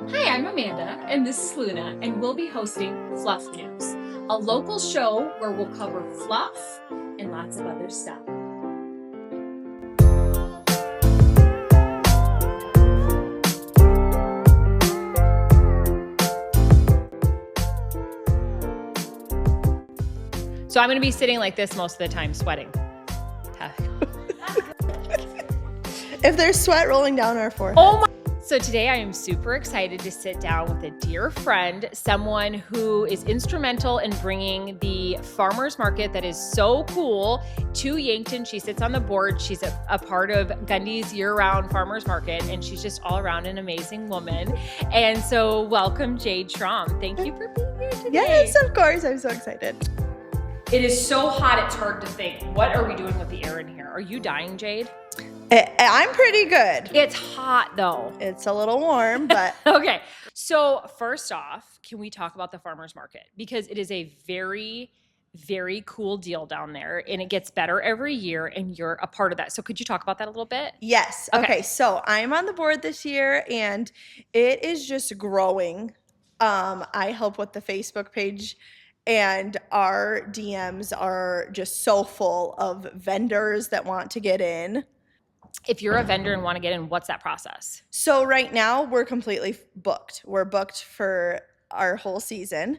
Hi, I'm Amanda, and this is Luna, and we'll be hosting Fluff News, a local show where we'll cover fluff and lots of other stuff. So I'm going to be sitting like this most of the time, sweating. If there's sweat rolling down our forehead. Oh my! So today I am super excited to sit down with a dear friend, someone who is instrumental in bringing the farmers market that is so cool to Yankton. She sits on the board. She's a part of Gundy's year-round farmers market, and she's just all around an amazing woman. And so welcome, Jade Schramm. Thank you for being here today. Yes, of course. I'm so excited. It is so hot, it's hard to think. What are we doing with the air in here? Are you dying, Jade? I'm pretty good. It's hot though. It's a little warm, but okay. So first off, can we talk about the farmers market? Because it is a very, very cool deal down there, and it gets better every year, and you're a part of that. So could you talk about that a little bit? Yes. Okay. So I'm on the board this year, and it is just growing. I help with the Facebook page, and our DMs are just so full of vendors that want to get in. If you're a vendor and want to get in, what's that process? So right now we're completely booked. We're booked for our whole season,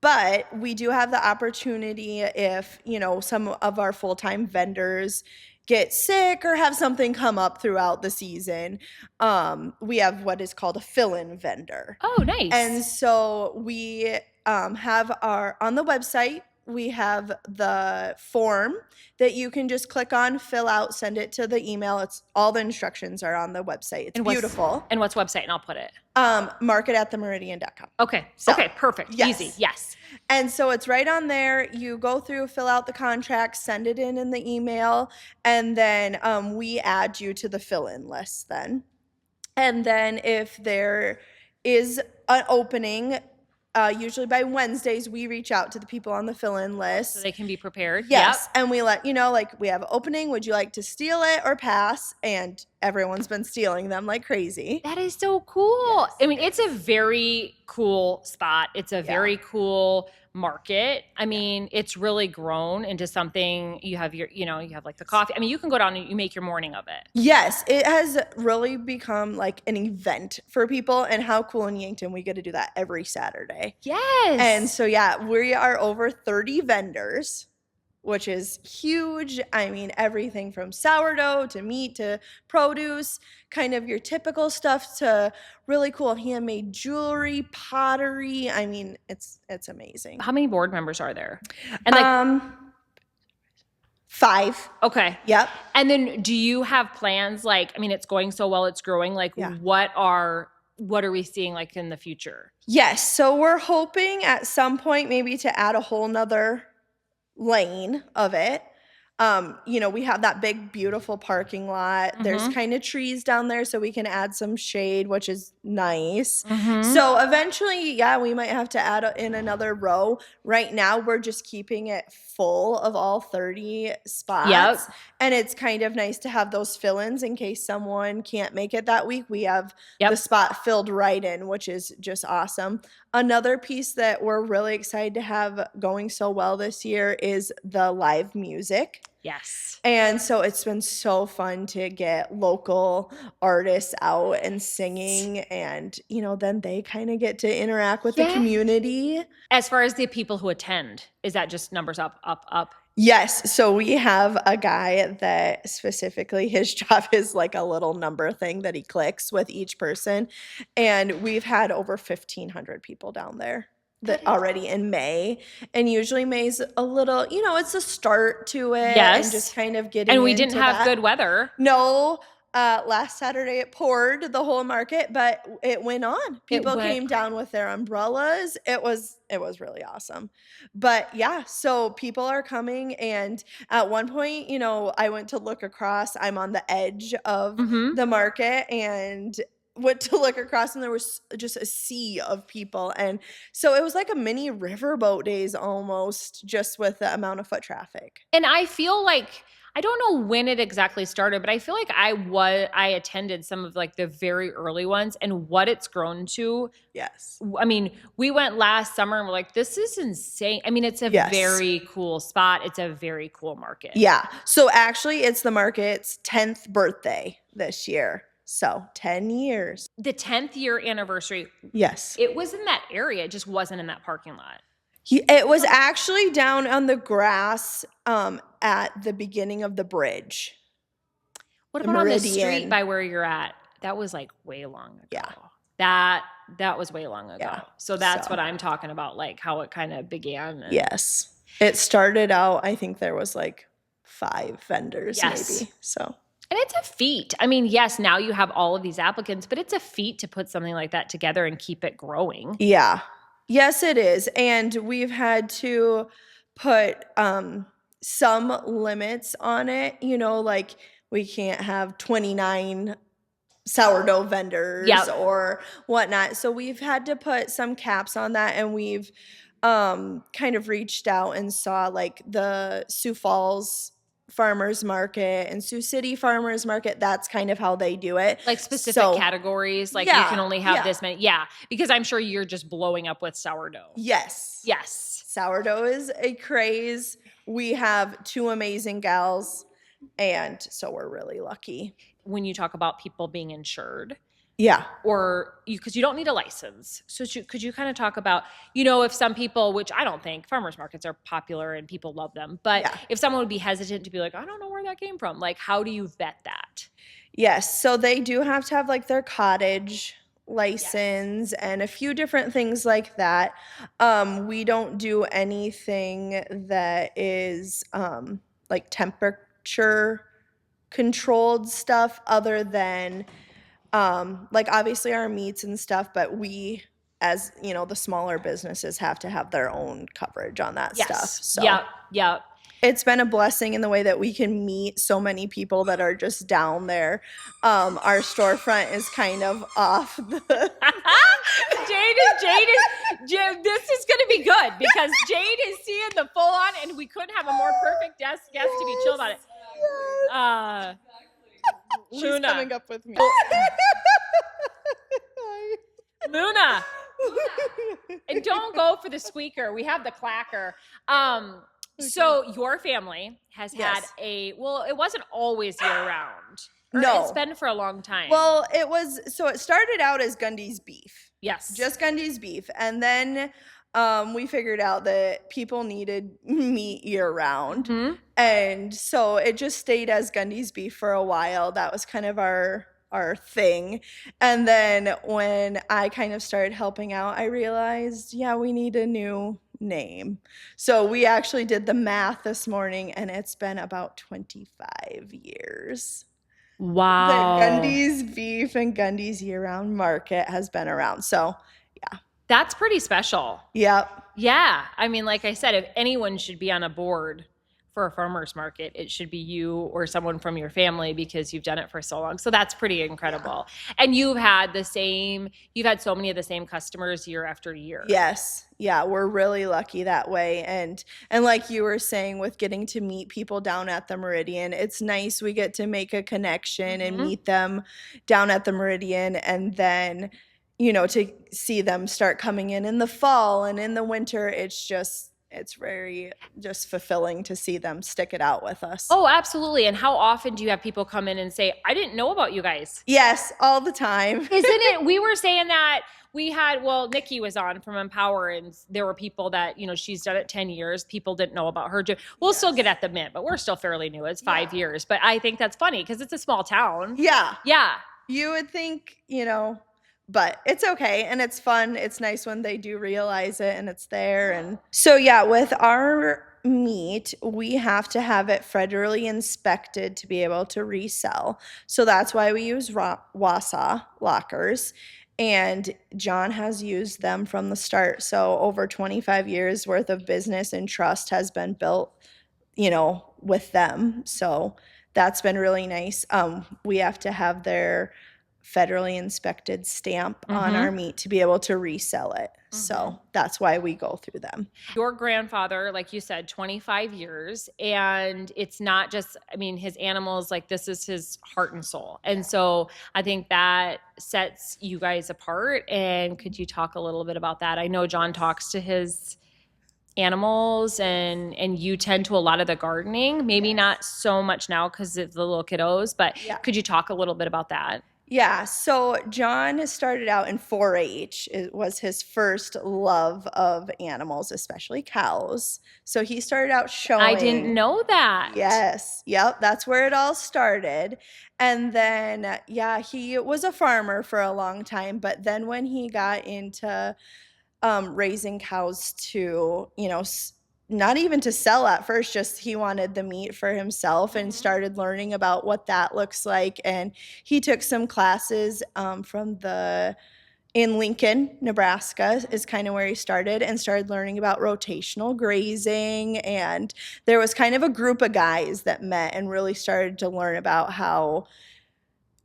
but we do have the opportunity if, some of our full-time vendors get sick or have something come up throughout the season. We have what is called a fill-in vendor. Oh, nice. And so we have on the website, we have the form that you can just click on, fill out, send it to the email. It's all the instructions are on the website. It's beautiful. And what's website? And I'll put it. Market@themeridian.com. Okay. Okay. Perfect. Yes. Easy. Yes. And so it's right on there. You go through, fill out the contract, send it in the email, and then we add you to the fill-in list then. And then if there is an opening, usually by Wednesdays, we reach out to the people on the fill-in list. So they can be prepared. Yes. Yep. And we let you know, like, we have an opening. Would you like to steal it or pass? And everyone's been stealing them like crazy. That is so cool. Yes. I mean, it's a very cool spot. It's a very cool market. I mean, it's really grown into something. You have you have like the coffee. I mean, you can go down and you make your morning of it. Yes, it has really become like an event for people, and how cool in Yankton we get to do that every Saturday. Yes. And so, we are over 30 vendors, which is huge. I mean, everything from sourdough to meat to produce, kind of your typical stuff, to really cool handmade jewelry, pottery. I mean, it's amazing. How many board members are there? And 5. Okay. Yep. And then do you have plans? Like, I mean, it's going so well, it's growing. Like, what are we seeing like in the future? Yes. So we're hoping at some point maybe to add a whole nother lane of it. We have that big, beautiful parking lot. There's kind of trees down there, so we can add some shade, which is nice. So eventually, we might have to add in another row. Right now, we're just keeping it full of all 30 spots. Yep. And it's kind of nice to have those fill-ins in case someone can't make it that week. We have the spot filled right in, which is just awesome. Another piece that we're really excited to have going so well this year is the live music. Yes. And so it's been so fun to get local artists out and singing, and, then they kind of get to interact with the community. As far as the people who attend, is that just numbers up, up, up? Yes. So we have a guy that specifically his job is like a little number thing that he clicks with each person. And we've had over 1,500 people down there that already in May. And usually May's a little, it's a start to it. Yes. And just kind of getting And we into didn't have good weather. No. Last Saturday it poured the whole market, but it went on. People came down with their umbrellas. It was really awesome. But so people are coming, and at one point, I went to look across. I'm on the edge of the market, and went to look across, and there was just a sea of people. And so it was like a mini riverboat days almost, just with the amount of foot traffic. And I feel like I don't know when it exactly started, but I feel like I attended some of like the very early ones, and what it's grown to. Yes. I mean, we went last summer and we're like, this is insane. I mean, it's a very cool spot. It's a very cool market. Yeah. So actually it's the market's 10th birthday this year. So 10 years. The 10th year anniversary. Yes. It was in that area. It just wasn't in that parking lot. It was actually down on the grass at the beginning of the bridge. What about on the street by where you're at? That was like way long ago. Yeah. That was way long ago. Yeah. So that's what I'm talking about, like how it kind of began. Yes. It started out, I think there was like 5 vendors maybe. So. And it's a feat. I mean, yes, now you have all of these applicants, but it's a feat to put something like that together and keep it growing. Yeah. Yes, it is. And we've had to put some limits on it, you know, like we can't have 29 sourdough vendors or whatnot. So we've had to put some caps on that, and we've kind of reached out and saw like the Sioux Falls Farmers Market and Sioux City Farmers Market. That's kind of how they do it. Like specific categories, like you can only have this many. Yeah, because I'm sure you're just blowing up with sourdough. Yes. Yes. Sourdough is a craze. We have 2 amazing gals, and so we're really lucky. When you talk about people being insured. Yeah. Or because you don't need a license. So could you kind of talk about, you know, if some people, which I don't think farmers markets are popular and people love them, but if someone would be hesitant to be like, I don't know where that came from. Like, how do you vet that? Yes. So they do have to have like their cottage license and a few different things like that. We don't do anything that is like temperature controlled stuff other than like obviously our meats and stuff, but we, as you know, the smaller businesses have to have their own coverage on that stuff. So yeah. It's been a blessing in the way that we can meet so many people that are just down there. Our storefront is kind of off the Jade is this is gonna be good because Jade is seeing the full on, and we couldn't have a more perfect guest to be chill about it. Yes. She's Luna. coming up with me. Luna. And don't go for the squeaker. We have the clacker. So your family has had it wasn't always year round. No. It's been for a long time. Well, it started out as Gundy's beef. Yes. Just Gundy's beef. And then we figured out that people needed meat year round. Mm-hmm. And so it just stayed as Gundy's beef for a while. That was kind of our thing. And then when I kind of started helping out, I realized, we need a new name. So we actually did the math this morning, and it's been about 25 years. Wow. That Gundy's beef and Gundy's year-round market has been around. So, yeah. That's pretty special. Yep. Yeah. I mean, like I said, if anyone should be on a board for a farmer's market, it should be you or someone from your family because you've done it for so long. So that's pretty incredible. Yeah. And you've had so many of the same customers year after year. Yes. Yeah, we're really lucky that way. And like you were saying, with getting to meet people down at the Meridian, it's nice we get to make a connection and meet them down at the Meridian, and then, you know, to see them start coming in the fall and in the winter, it's very just fulfilling to see them stick it out with us. Oh, absolutely. And how often do you have people come in and say, I didn't know about you guys? Yes, all the time. Isn't it? We were saying that Nikki was on from Empower, and there were people that, you know, she's done it 10 years. People didn't know about her. We'll still get at the mint, but we're still fairly new. It's 5 years. But I think that's funny because it's a small town. Yeah. Yeah. You would think, you know, but it's okay, and it's fun. It's nice when they do realize it and it's there. And so, with our meat, we have to have it federally inspected to be able to resell. So that's why we use Wausau lockers, and John has used them from the start. So over 25 years worth of business and trust has been built, you know, with them. So that's been really nice. We have to have their federally inspected stamp on our meat to be able to resell it. So that's why we go through them. Your grandfather, like you said, 25 years, and it's not just, I mean, his animals, like this is his heart and soul. And so I think that sets you guys apart. And could you talk a little bit about that? I know John talks to his animals and you tend to a lot of the gardening, maybe not so much now because of the little kiddos, but could you talk a little bit about that? Yeah, so John started out in 4-H. It was his first love of animals, especially cows. So he started out showing. I didn't know that. Yes. Yep. That's where it all started. And then, yeah, he was a farmer for a long time. But then when he got into raising cows to, not even to sell at first, just he wanted the meat for himself and started learning about what that looks like. And he took some classes in Lincoln, Nebraska is kind of where he started, and started learning about rotational grazing. And there was kind of a group of guys that met and really started to learn about how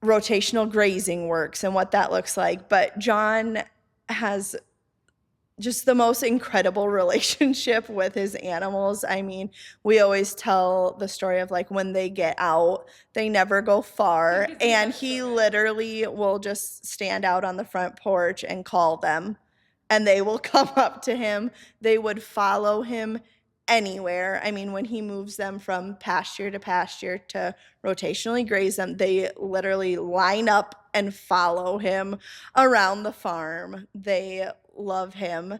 rotational grazing works and what that looks like. But John has just the most incredible relationship with his animals. I mean, we always tell the story of like when they get out, they never go far. And he literally will just stand out on the front porch and call them, and they will come up to him. They would follow him anywhere. I mean, when he moves them from pasture to pasture to rotationally graze them, they literally line up and follow him around the farm. They love him.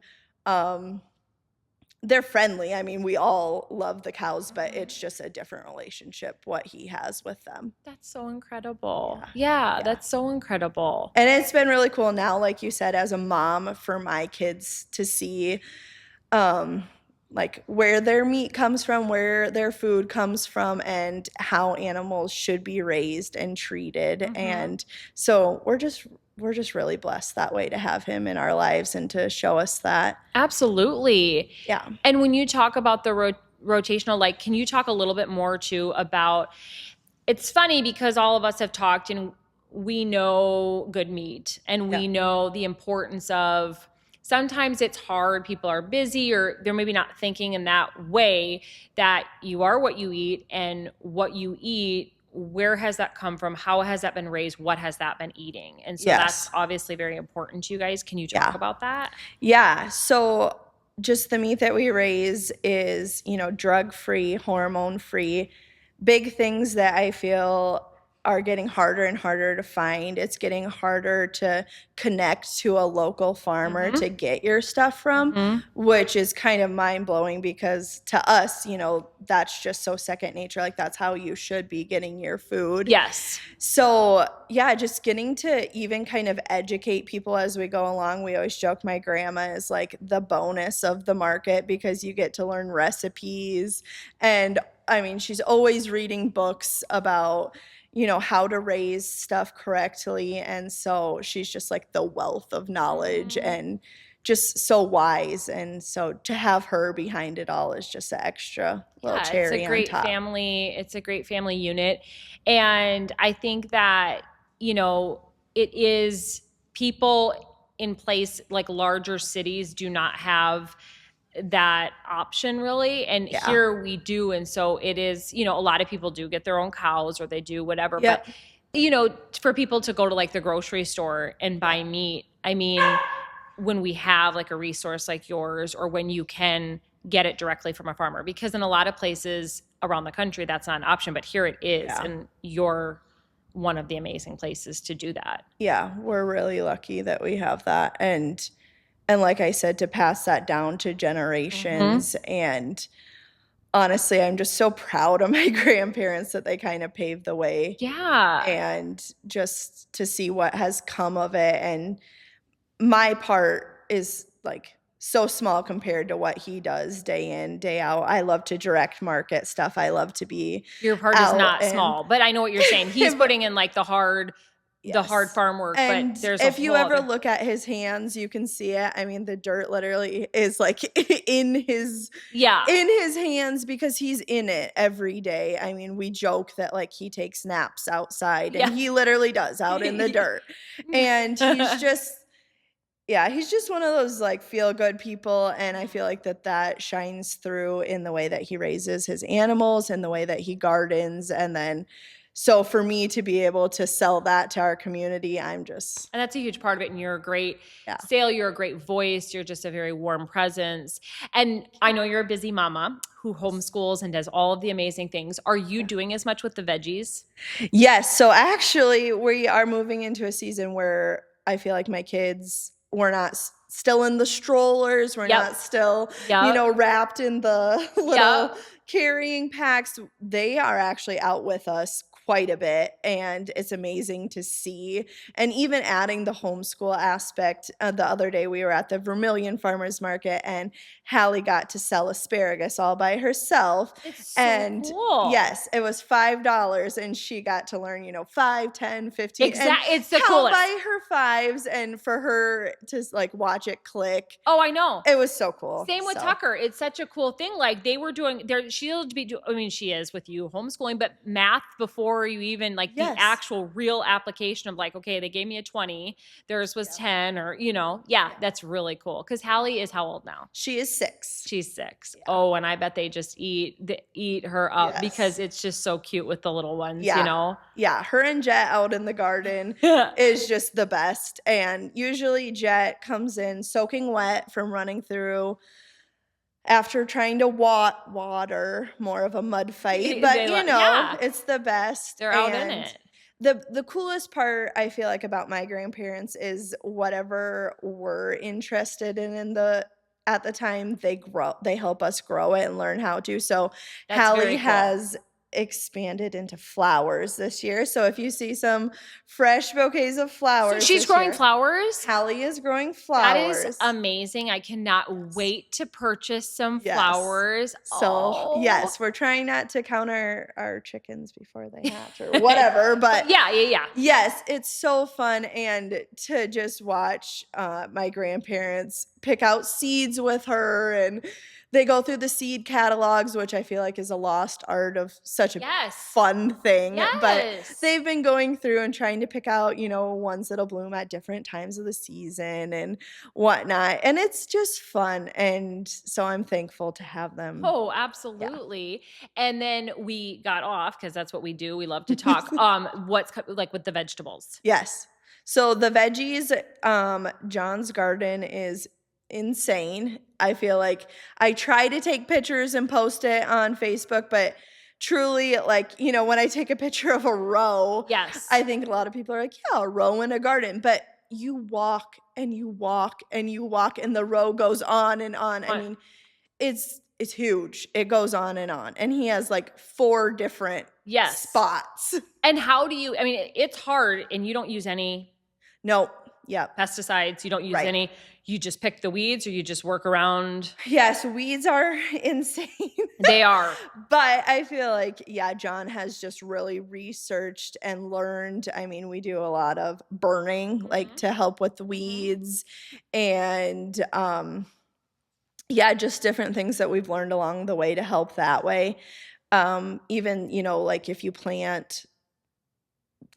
They're friendly. I mean, we all love the cows, but it's just a different relationship what he has with them. That's so incredible. Yeah, that's so incredible. And it's been really cool now, like you said, as a mom, for my kids to see like where their meat comes from, where their food comes from, and how animals should be raised and treated. And so we're just really blessed that way to have him in our lives and to show us that. Absolutely. Yeah. And when you talk about the rotational, like, can you talk a little bit more too about, it's funny because all of us have talked and we know good meat and we know the importance of, sometimes it's hard. People are busy or they're maybe not thinking in that way that you are what you eat, and what you eat, where has that come from? How has that been raised? What has that been eating? And so that's obviously very important to you guys. Can you talk about that? Yeah. So just the meat that we raise is, drug-free, hormone-free. Big things that I feel are getting harder and harder to find. It's getting harder to connect to a local farmer to get your stuff from, which is kind of mind-blowing because to us, that's just so second nature. Like that's how you should be getting your food. Yes. So yeah, just getting to even kind of educate people as we go along. We always joke my grandma is like the bonus of the market because you get to learn recipes. And I mean, she's always reading books about how to raise stuff correctly. And so she's just like the wealth of knowledge and just so wise. And so to have her behind it all is just an extra little cherry on top. It's a great family unit. And I think that, it is people in place, like larger cities do not have that option really, and here we do. And so it is, a lot of people do get their own cows or they do whatever, but for people to go to like the grocery store and buy meat, I mean, when we have like a resource like yours, or when you can get it directly from a farmer, because in a lot of places around the country that's not an option, but here it is, and you're one of the amazing places to do that. Yeah, we're really lucky that we have that. And like I said, to pass that down to generations. And honestly, I'm just so proud of my grandparents that they kind of paved the way. Yeah. And just to see what has come of it. And my part is like so small compared to what he does day in, day out. I love to direct market stuff. I love to be. Your part is not small, but I know what you're saying. He's putting in like the hard the hard Yes. farm work, but And there's a if you whole ever other. look at his hands, you can see it. I mean, the dirt literally is like in his Yeah. hands because he's in it every day. I mean, we joke that like he takes naps outside and Yeah. he literally does out in the dirt. And he's just yeah, he's just one of those like feel good people, and I feel like that shines through in the way that he raises his animals and the way that he gardens. And then so for me to be able to sell that to our community, I'm just And that's a huge part of it. And you're a great yeah. sale. You're a great voice. You're just a very warm presence. And I know you're a busy mama who homeschools and does all of the amazing things. Are you doing as much with the veggies? Yes. So actually, we are moving into a season where I feel like my kids we're not still in the strollers. We're Yep. not still, Yep. wrapped in the little Yep. carrying packs. They are actually out with us quite a bit, and it's amazing to see. And even adding the homeschool aspect, the other day we were at the Vermilion Farmers Market, and Hallie got to sell asparagus all by herself. It's so And cool. yes, it was $5, and she got to learn, 5, 10, 15, and It's the count coolest. by her fives, and for her to like watch it click. Oh, I know. It was so cool. Same with Tucker. It's such a cool thing. Like they were doing she'll be doing, I mean, she is with you homeschooling, but math before you even like Yes. the actual real application of like, okay, they gave me a 20, theirs was 10 or, that's really cool. Cause Hallie is how old now? She is 6. She's 6. Yeah. Oh, and I bet they just eat her up Yes. because it's just so cute with the little ones, Yeah. Yeah, her and Jet out in the garden is just the best. And usually Jet comes in soaking wet from running through after trying to water, more of a mud fight. But it's the best. They're out in And it. the coolest part I feel like about my grandparents is whatever we're interested in the at the time they help us grow it and learn how to. So That's Hallie very cool. has expanded into flowers this year. So if you see some fresh bouquets of flowers, So she's growing flowers? Hallie is growing flowers. That is amazing. I cannot wait to purchase some Yes. flowers. So yes, we're trying not to count our chickens before they hatch or whatever, but yeah. Yes, it's so fun, and to just watch my grandparents pick out seeds with her, and they go through the seed catalogs, which I feel like is a lost art of such a fun thing. But they've been going through and trying to pick out, ones that'll bloom at different times of the season and whatnot. And it's just fun. And so I'm thankful to have them. Oh, absolutely. Yeah. And then we got off because that's what we do. We love to talk. What's like with the vegetables? Yes. So the veggies, John's garden is insane. I feel like I try to take pictures and post it on Facebook, but truly, like, when I take a picture of a row, I think a lot of people are like, yeah, a row in a garden, but you walk and you walk and you walk and the row goes on and on. I mean, it's huge. It goes on. And he has like 4 different spots. And how do you, I mean, it's hard and you don't use any pesticides. You don't use any, you just pick the weeds or you just work around. Yes, weeds are insane. They are. But I feel like, John has just really researched and learned. I mean, we do a lot of burning, like to help with the weeds and, just different things that we've learned along the way to help that way. Even, like if you plant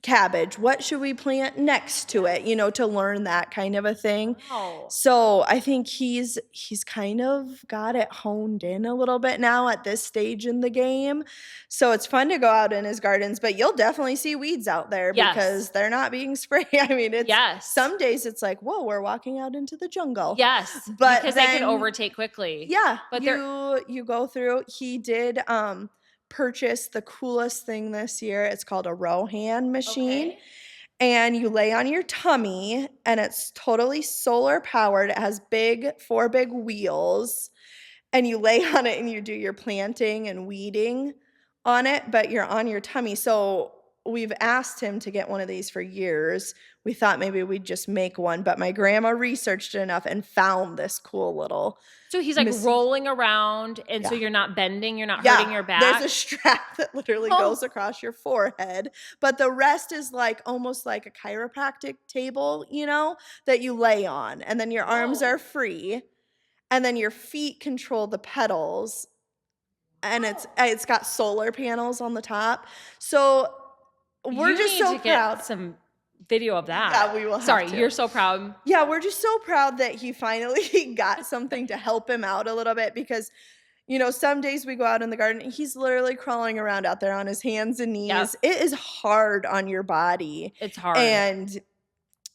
cabbage, what should we plant next to it, to learn that kind of a thing. Wow. So I think he's kind of got it honed in a little bit now at this stage in the game. So it's fun to go out in his gardens, but you'll definitely see weeds out there because they're not being sprayed. I mean, it's some days it's like, whoa, we're walking out into the jungle. Yes. But because then, they can overtake quickly. Yeah. But you go through, he did purchase the coolest thing this year. It's called a row hand machine. And you lay on your tummy and it's totally solar powered. It has 4 big wheels, and you lay on it and you do your planting and weeding on it, but you're on your tummy. So we've asked him to get one of these for years. We thought maybe we'd just make one, but my grandma researched it enough and found this cool little. So he's like rolling around, and so you're not bending, you're not hurting your back. There's a strap that literally goes across your forehead, but the rest is like almost like a chiropractic table, you know, that you lay on, and then your arms are free, and then your feet control the pedals, and it's got solar panels on the top. So we're just so proud. Get some video of that. Yeah, we will have Sorry, to. you're so proud. Yeah, we're just so proud that he finally got something to help him out a little bit, because, you know, some days we go out in the garden and he's literally crawling around out there on his hands and knees. Yep. It is hard on your body. It's hard. And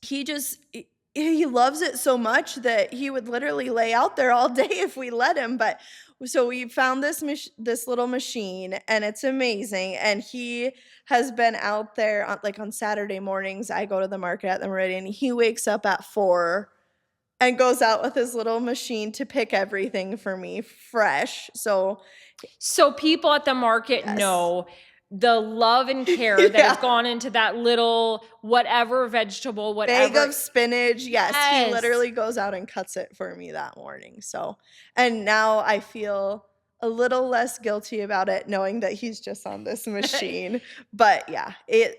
he loves it so much that he would literally lay out there all day if we let him. But so we found this little machine, and it's amazing. And he has been out there on Saturday mornings. I go to the market at the Meridian. He wakes up at 4 and goes out with his little machine to pick everything for me fresh. So people at the market know the love and care that has gone into that little whatever vegetable, whatever. Bag of spinach. Yes. He literally goes out and cuts it for me that morning. So, and now I feel a little less guilty about it, knowing that he's just on this machine. But yeah, it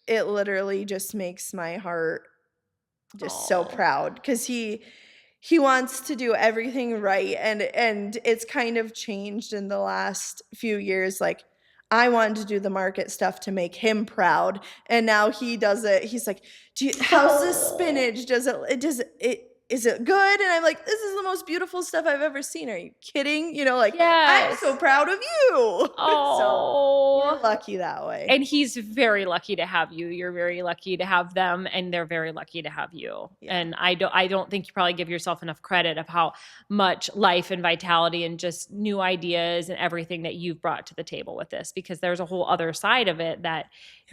literally just makes my heart just so proud, because he wants to do everything right. And it's kind of changed in the last few years. Like, I wanted to do the market stuff to make him proud, and now he does it. He's like, how's this spinach? Is it good? And I'm like, this is the most beautiful stuff I've ever seen. Are you kidding? You know, like, I'm so proud of you. So we're lucky that way. And he's very lucky to have you. You're very lucky to have them, and they're very lucky to have you. Yeah. And I don't think you probably give yourself enough credit of how much life and vitality and just new ideas and everything that you've brought to the table with this, because there's a whole other side of it that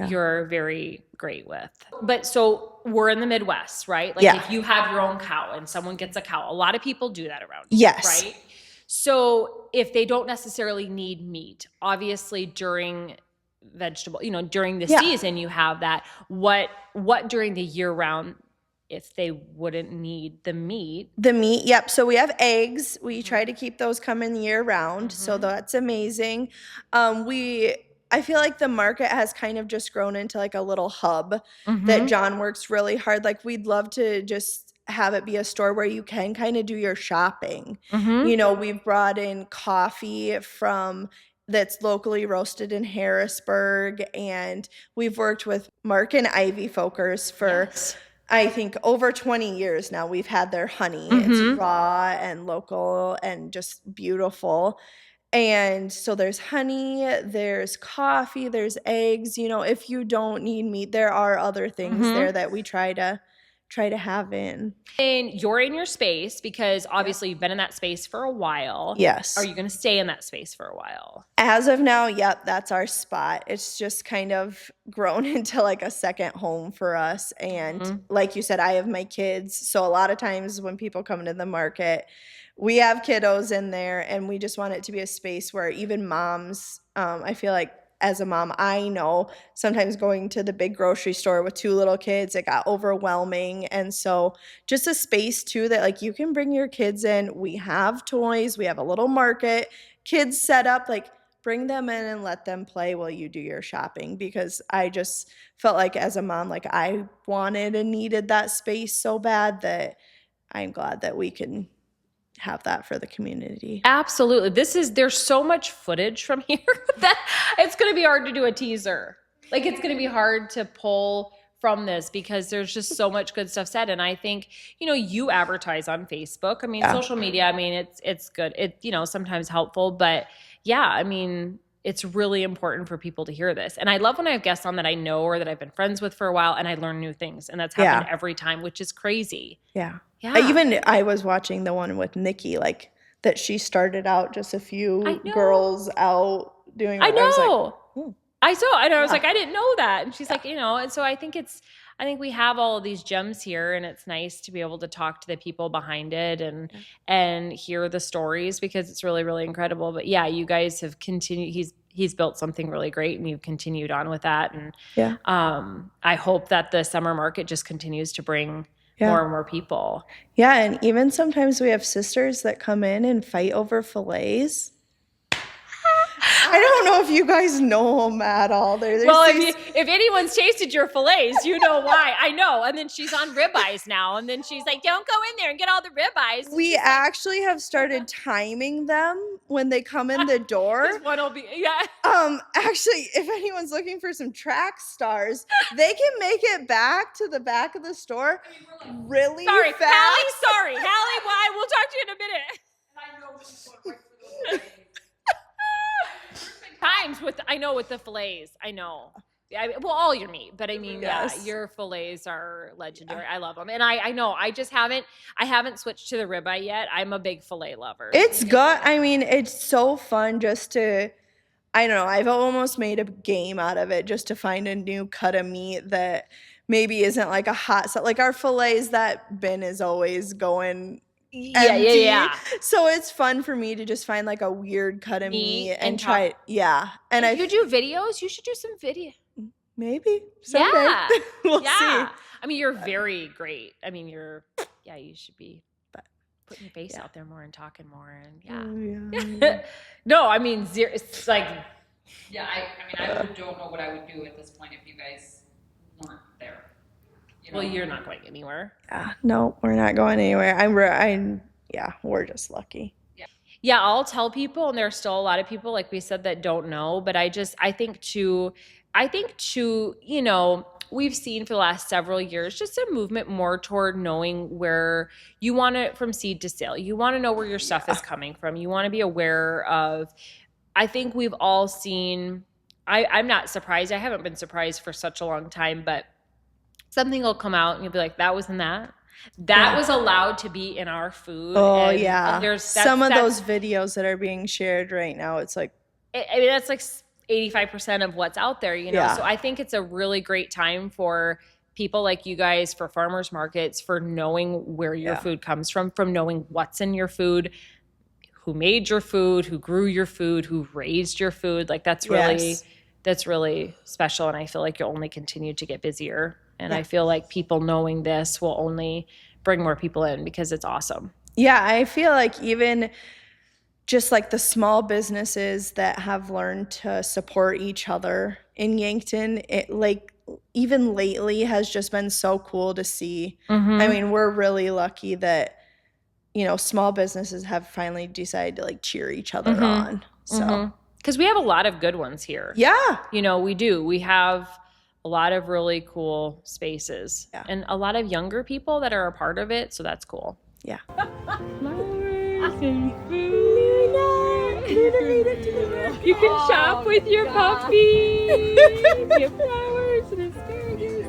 you're very great with. But so we're in the Midwest, right? Like if you have your own cow and someone gets a cow, a lot of people do that around you, right? So if they don't necessarily need meat, obviously during during the season you have that. What during the year round, if they wouldn't need the meat? The meat, yep. So we have eggs. We try to keep those coming year round. So that's amazing. I feel like the market has kind of just grown into like a little hub that John works really hard. Like, we'd love to just have it be a store where you can kind of do your shopping. You know, we've brought in coffee that's locally roasted in Harrisburg, and we've worked with Mark and Ivy Folkers for I think over 20 years now. We've had their honey. It's raw and local and just beautiful. And so there's honey, there's coffee, there's eggs. You know, if you don't need meat, there are other things there that we try to have in. And you're in your space because obviously you've been in that space for a while. Yes. Are you going to stay in that space for a while? As of now, yep, that's our spot. It's just kind of grown into like a second home for us. And like you said, I have my kids. So a lot of times when people come into the market, we have kiddos in there, and we just want it to be a space where even moms, I feel like as a mom, I know sometimes going to the big grocery store with 2 little kids, it got overwhelming. And so just a space too that like you can bring your kids in. We have toys. We have a little market. Kids set up, like bring them in and let them play while you do your shopping, because I just felt like as a mom, like I wanted and needed that space so bad that I'm glad that we can have that for the community. Absolutely. There's so much footage from here that it's going to be hard to do a teaser. Like, it's going to be hard to pull from this because there's just so much good stuff said. And I think, you advertise on Facebook. I mean, social media, I mean, it's good. It, sometimes helpful, but yeah, I mean, it's really important for people to hear this. And I love when I have guests on that I know or that I've been friends with for a while, and I learn new things. And that's happened every time, which is crazy. Yeah. I was watching the one with Nikki, like that she started out just a few girls out doing it. I know. I was like, I didn't know that. And she's like, and so I think we have all of these gems here, and it's nice to be able to talk to the people behind it and hear the stories, because it's really, really incredible. But yeah, you guys have continued. he's built something really great, and you've continued on with that. And Yeah. I hope that the summer market just continues to bring more and more people. Yeah, and even sometimes we have sisters that come in and fight over fillets. I don't know if you guys know them at all. Well, if anyone's tasted your fillets, you know why. I know. And then she's on ribeyes now. And then she's like, don't go in there and get all the ribeyes. We actually have started timing them when they come in the door. One will be, yeah. Actually, if anyone's looking for some track stars, they can make it back to the back of the store really fast. Hallie, why? We'll talk to you in a minute. I know this one right for the times with the fillets. I know. Well, all your meat, but I mean, yeah, your fillets are legendary. I love them, and I know. I haven't switched to the ribeye yet. I'm a big fillet lover. It's good. I mean, it's so fun just to. I don't know. I've almost made a game out of it just to find a new cut of meat that maybe isn't like a hot set. Like our fillets, that bin is always going. Empty. Yeah. So it's fun for me to just find like a weird cut of meat and try it. Yeah. And if you do videos, you should do some video. Maybe someday. Yeah. We'll see. I mean, you're very great. I mean, you should be putting your face out there more and talking more. And no, I mean, it's like. Yeah, I don't know what I would do at this point if you guys weren't there. Well, you're not going anywhere. No, we're not going anywhere. We're just lucky. Yeah, I'll tell people, and there's still a lot of people, like we said, that don't know. But I think too, we've seen for the last several years just a movement more toward knowing where you want it from seed to sale. You want to know where your stuff is coming from. You want to be aware of. I think we've all seen. I'm not surprised. I haven't been surprised for such a long time, but. Something will come out and you'll be like, that was in that. That was allowed to be in our food. Oh, and there's some of those videos that are being shared right now. It's like, that's like 85% of what's out there, So I think it's a really great time for people like you guys, for farmers markets, for knowing where your food comes from knowing what's in your food, who made your food, who grew your food, who raised your food. Like that's really special. And I feel like you'll only continue to get busier. And I feel like people knowing this will only bring more people in because it's awesome. Yeah, I feel like even just like the small businesses that have learned to support each other in Yankton, it like even lately has just been so cool to see. Mm-hmm. I mean, we're really lucky that, small businesses have finally decided to like cheer each other on. So, because we have a lot of good ones here. Yeah. We do. We have a lot of really cool spaces and a lot of younger people that are a part of it. So that's cool. Yeah. Flowers and food. You can shop with your puppy. You have flowers and asparagus.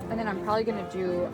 And then I'm probably going to do